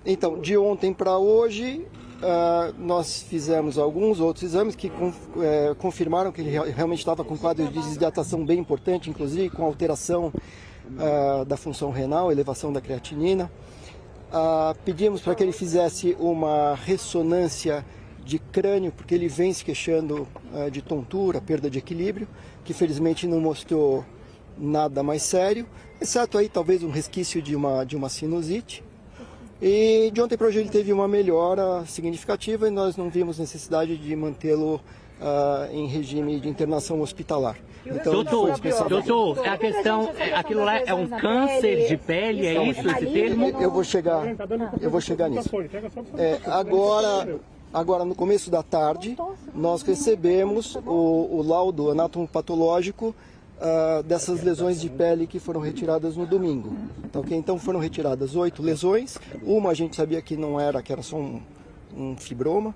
Então, de ontem para hoje, nós fizemos alguns outros exames que confirmaram que ele realmente estava com um quadro de desidratação bem importante, inclusive com alteração da função renal, elevação da creatinina. Pedimos para que ele fizesse uma ressonância de crânio, porque ele vem se queixando de tontura, perda de equilíbrio, que felizmente não mostrou nada mais sério, exceto aí talvez um resquício de uma sinusite. E de ontem para hoje ele teve uma melhora significativa e nós não vimos necessidade de mantê-lo em regime de internação hospitalar. Então, doutor, a questão, aquilo lá é um câncer de pele, é isso esse termo? Eu vou chegar nisso. Agora, no começo da tarde, nós recebemos o laudo anatomopatológico dessas lesões de pele que foram retiradas no domingo. Então foram retiradas 8 lesões, uma a gente sabia que não era, que era só um fibroma,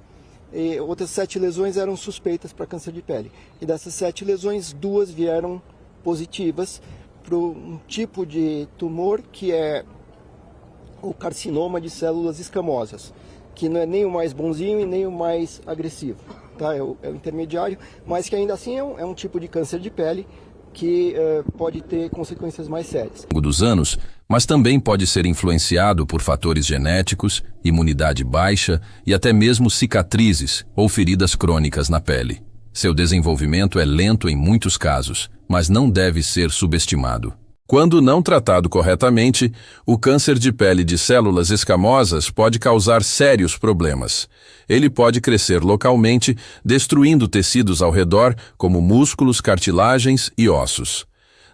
e outras 7 lesões eram suspeitas para câncer de pele. E dessas 7 lesões, 2 vieram positivas para um tipo de tumor que é o carcinoma de células escamosas, que não é nem o mais bonzinho e nem o mais agressivo, tá? É o intermediário, mas que ainda assim é um tipo de câncer de pele que pode ter consequências mais sérias. Ao longo dos anos, mas também pode ser influenciado por fatores genéticos, imunidade baixa e até mesmo cicatrizes ou feridas crônicas na pele. Seu desenvolvimento é lento em muitos casos, mas não deve ser subestimado. Quando não tratado corretamente, o câncer de pele de células escamosas pode causar sérios problemas. Ele pode crescer localmente, destruindo tecidos ao redor, como músculos, cartilagens e ossos.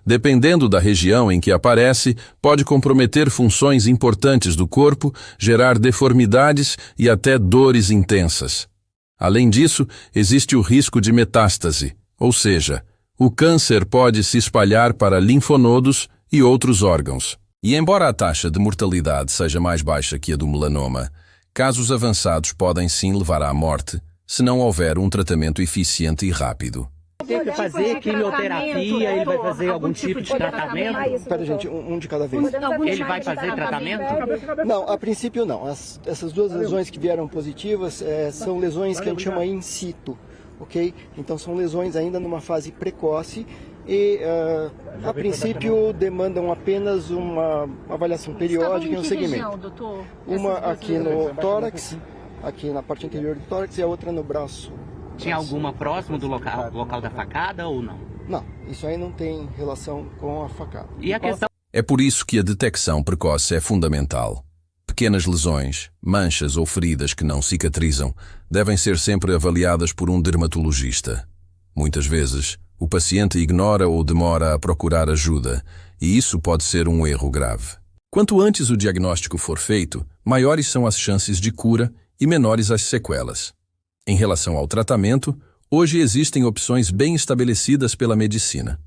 Dependendo da região em que aparece, pode comprometer funções importantes do corpo, gerar deformidades e até dores intensas. Além disso, existe o risco de metástase, ou seja, o câncer pode se espalhar para linfonodos e outros órgãos. E embora a taxa de mortalidade seja mais baixa que a do melanoma, casos avançados podem sim levar à morte, se não houver um tratamento eficiente e rápido. Tem que fazer quimioterapia, ele vai fazer algum tipo de tratamento? Espera, gente, um de cada vez. Ele vai fazer tratamento? Não, a princípio não. Essas 2 lesões que vieram positivas são lesões que a gente chama in situ. Ok? Então são lesões ainda numa fase precoce e a princípio demandam apenas uma avaliação periódica e um segmento. Uma aqui no tórax, aqui na parte anterior do tórax e a outra no braço. Tinha alguma próximo do local da facada ou não? Não, isso aí não tem relação com a facada. E a questão... É por isso que a detecção precoce é fundamental. Pequenas lesões, manchas ou feridas que não cicatrizam devem ser sempre avaliadas por um dermatologista. Muitas vezes, o paciente ignora ou demora a procurar ajuda, e isso pode ser um erro grave. Quanto antes o diagnóstico for feito, maiores são as chances de cura e menores as sequelas. Em relação ao tratamento, hoje existem opções bem estabelecidas pela medicina.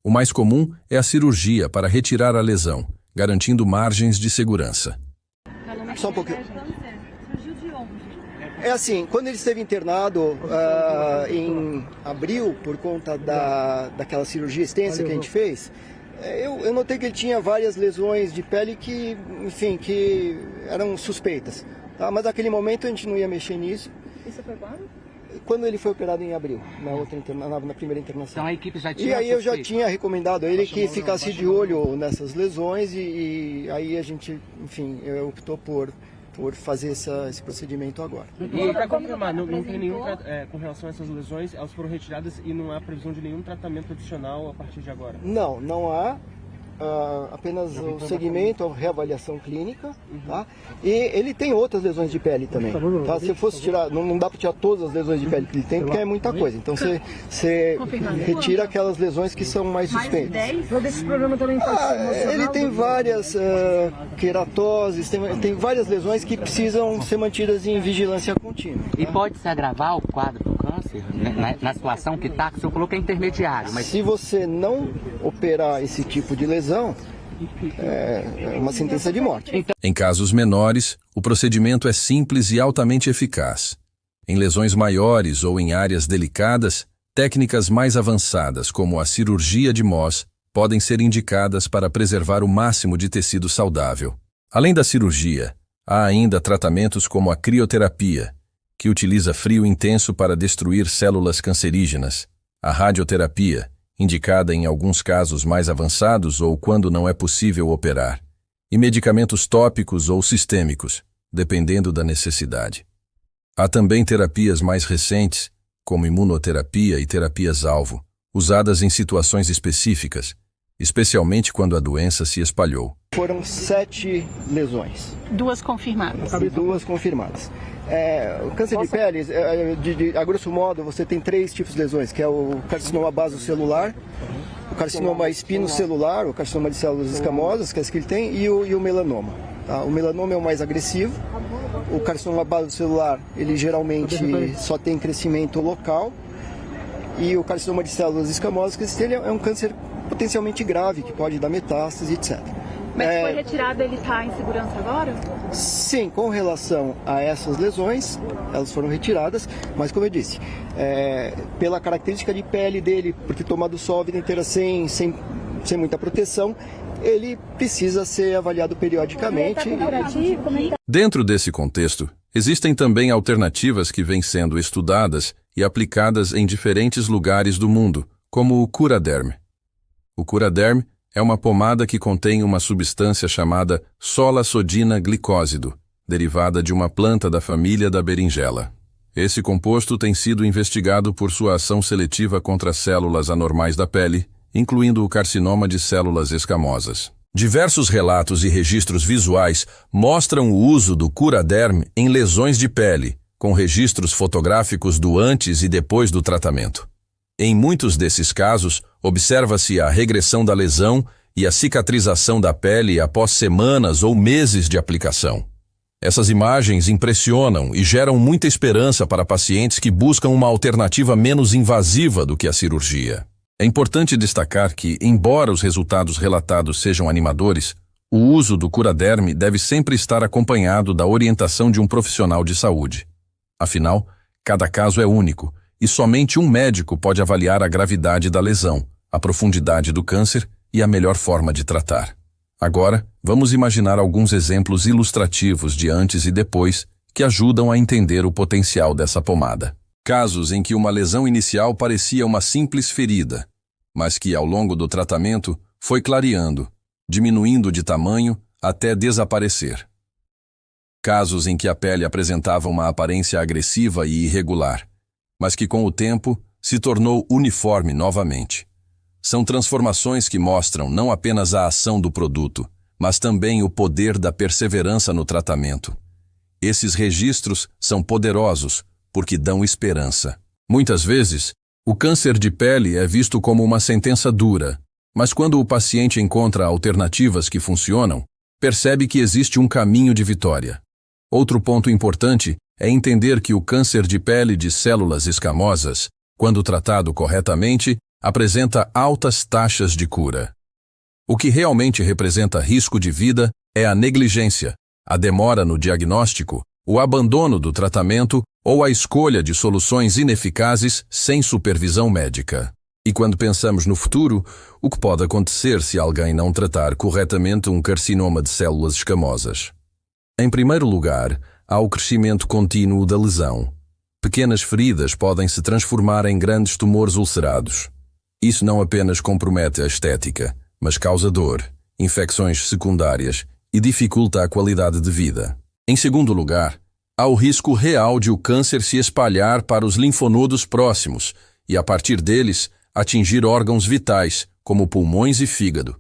O mais comum é a cirurgia para retirar a lesão, garantindo margens de segurança. Só um pouquinho. É assim, quando ele esteve internado em abril, por conta daquela cirurgia extensa que a gente fez, eu notei que ele tinha várias lesões de pele que, enfim, que eram suspeitas. Tá? Mas naquele momento a gente não ia mexer nisso. Isso foi quando? Quando ele foi operado em abril, na primeira internação. Então a equipe já tinha... E aí eu já tinha recomendado a ele que ficasse de olho nessas lesões e aí a gente, enfim, optou por fazer esse procedimento agora. E para confirmar, não tem nenhum, com relação a essas lesões, elas foram retiradas e não há previsão de nenhum tratamento adicional a partir de agora? Não há. Apenas o segmento, a reavaliação clínica, tá? E ele tem outras lesões de pele também, tá? Se eu fosse tirar, não dá para tirar todas as lesões de pele que ele tem, porque é muita coisa. Então você retira aquelas lesões que são mais suspeitas. Ele tem várias queratoses, tem várias lesões que precisam ser mantidas em vigilância contínua. E pode se agravar o quadro do câncer, né? Na situação que está, que o senhor falou que é intermediário. Mas se você não operar esse tipo de lesão, é uma sentença de morte. Em casos menores, o procedimento é simples e altamente eficaz. Em lesões maiores ou em áreas delicadas, técnicas mais avançadas, como a cirurgia de Mohs, podem ser indicadas para preservar o máximo de tecido saudável. Além da cirurgia, há ainda tratamentos como a crioterapia, que utiliza frio intenso para destruir células cancerígenas, a radioterapia, indicada em alguns casos mais avançados ou quando não é possível operar, e medicamentos tópicos ou sistêmicos, dependendo da necessidade. Há também terapias mais recentes, como imunoterapia e terapias-alvo, usadas em situações específicas, especialmente quando a doença se espalhou. Foram 7 lesões. 2 confirmadas. E 2 confirmadas. O câncer de pele, a grosso modo, você tem 3 tipos de lesões, que é o carcinoma basocelular, o carcinoma espinocelular, o carcinoma de células escamosas, que é esse que ele tem, e o melanoma. Tá? O melanoma é o mais agressivo. O carcinoma basocelular, ele geralmente só tem crescimento local. E o carcinoma de células escamosas, que esse é um câncer potencialmente grave, que pode dar metástase, etc. Mas foi retirado, ele está em segurança agora? Sim, com relação a essas lesões, elas foram retiradas, mas como eu disse, pela característica de pele dele, por ter tomado sol a vida inteira sem muita proteção, ele precisa ser avaliado periodicamente. Dentro desse contexto, existem também alternativas que vêm sendo estudadas e aplicadas em diferentes lugares do mundo, como o Curaderm. O Curaderm é uma pomada que contém uma substância chamada sola-sodina glicósido, derivada de uma planta da família da berinjela. Esse composto tem sido investigado por sua ação seletiva contra células anormais da pele, incluindo o carcinoma de células escamosas. Diversos relatos e registros visuais mostram o uso do Curaderm em lesões de pele, com registros fotográficos do antes e depois do tratamento. Em muitos desses casos, observa-se a regressão da lesão e a cicatrização da pele após semanas ou meses de aplicação. Essas imagens impressionam e geram muita esperança para pacientes que buscam uma alternativa menos invasiva do que a cirurgia. É importante destacar que, embora os resultados relatados sejam animadores, o uso do Curaderm deve sempre estar acompanhado da orientação de um profissional de saúde. Afinal, cada caso é único, e somente um médico pode avaliar a gravidade da lesão, a profundidade do câncer e a melhor forma de tratar. Agora, vamos imaginar alguns exemplos ilustrativos de antes e depois que ajudam a entender o potencial dessa pomada. Casos em que uma lesão inicial parecia uma simples ferida, mas que ao longo do tratamento foi clareando, diminuindo de tamanho até desaparecer. Casos em que a pele apresentava uma aparência agressiva e irregular, mas que com o tempo se tornou uniforme novamente. São transformações que mostram não apenas a ação do produto, mas também o poder da perseverança no tratamento. Esses registros são poderosos porque dão esperança. Muitas vezes, o câncer de pele é visto como uma sentença dura, mas quando o paciente encontra alternativas que funcionam, percebe que existe um caminho de vitória. Outro ponto importante é entender que o câncer de pele de células escamosas, quando tratado corretamente, apresenta altas taxas de cura. O que realmente representa risco de vida é a negligência, a demora no diagnóstico, o abandono do tratamento ou a escolha de soluções ineficazes sem supervisão médica. E quando pensamos no futuro, o que pode acontecer se alguém não tratar corretamente um carcinoma de células escamosas? Em primeiro lugar, há o crescimento contínuo da lesão. Pequenas feridas podem se transformar em grandes tumores ulcerados. Isso não apenas compromete a estética, mas causa dor, infecções secundárias e dificulta a qualidade de vida. Em segundo lugar, há o risco real de o câncer se espalhar para os linfonodos próximos e, a partir deles, atingir órgãos vitais, como pulmões e fígado.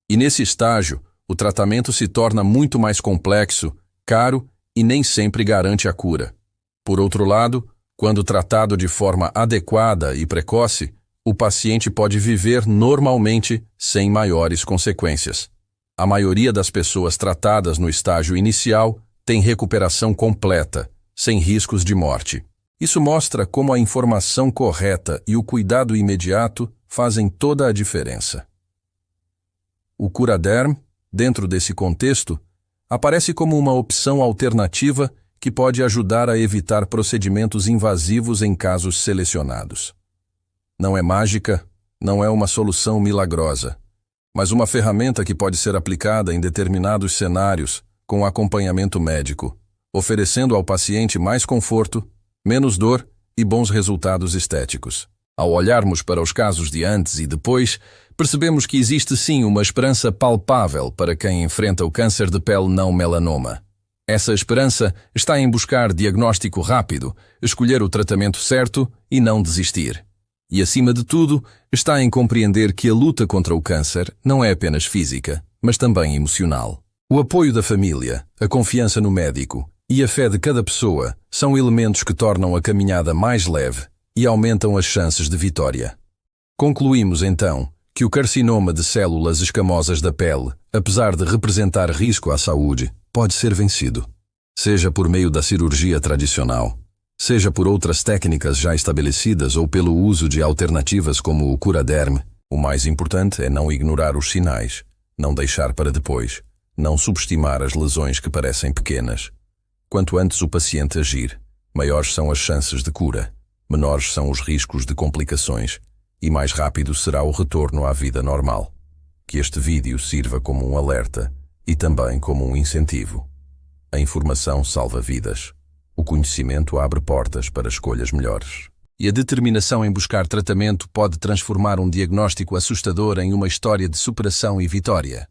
E nesse estágio, o tratamento se torna muito mais complexo, caro e nem sempre garante a cura. Por outro lado, quando tratado de forma adequada e precoce, o paciente pode viver normalmente sem maiores consequências. A maioria das pessoas tratadas no estágio inicial tem recuperação completa, sem riscos de morte. Isso mostra como a informação correta e o cuidado imediato fazem toda a diferença. O Curaderm, dentro desse contexto, aparece como uma opção alternativa que pode ajudar a evitar procedimentos invasivos em casos selecionados. Não é mágica, não é uma solução milagrosa, mas uma ferramenta que pode ser aplicada em determinados cenários, com acompanhamento médico, oferecendo ao paciente mais conforto, menos dor e bons resultados estéticos. Ao olharmos para os casos de antes e depois, percebemos que existe sim uma esperança palpável para quem enfrenta o câncer de pele não melanoma. Essa esperança está em buscar diagnóstico rápido, escolher o tratamento certo e não desistir. E, acima de tudo, está em compreender que a luta contra o câncer não é apenas física, mas também emocional. O apoio da família, a confiança no médico e a fé de cada pessoa são elementos que tornam a caminhada mais leve e aumentam as chances de vitória. Concluímos, então, que o carcinoma de células escamosas da pele, apesar de representar risco à saúde, pode ser vencido. Seja por meio da cirurgia tradicional, seja por outras técnicas já estabelecidas ou pelo uso de alternativas como o Curaderm, o mais importante é não ignorar os sinais, não deixar para depois, não subestimar as lesões que parecem pequenas. Quanto antes o paciente agir, maiores são as chances de cura, menores são os riscos de complicações e mais rápido será o retorno à vida normal. Que este vídeo sirva como um alerta e também como um incentivo. A informação salva vidas. O conhecimento abre portas para escolhas melhores. E a determinação em buscar tratamento pode transformar um diagnóstico assustador em uma história de superação e vitória.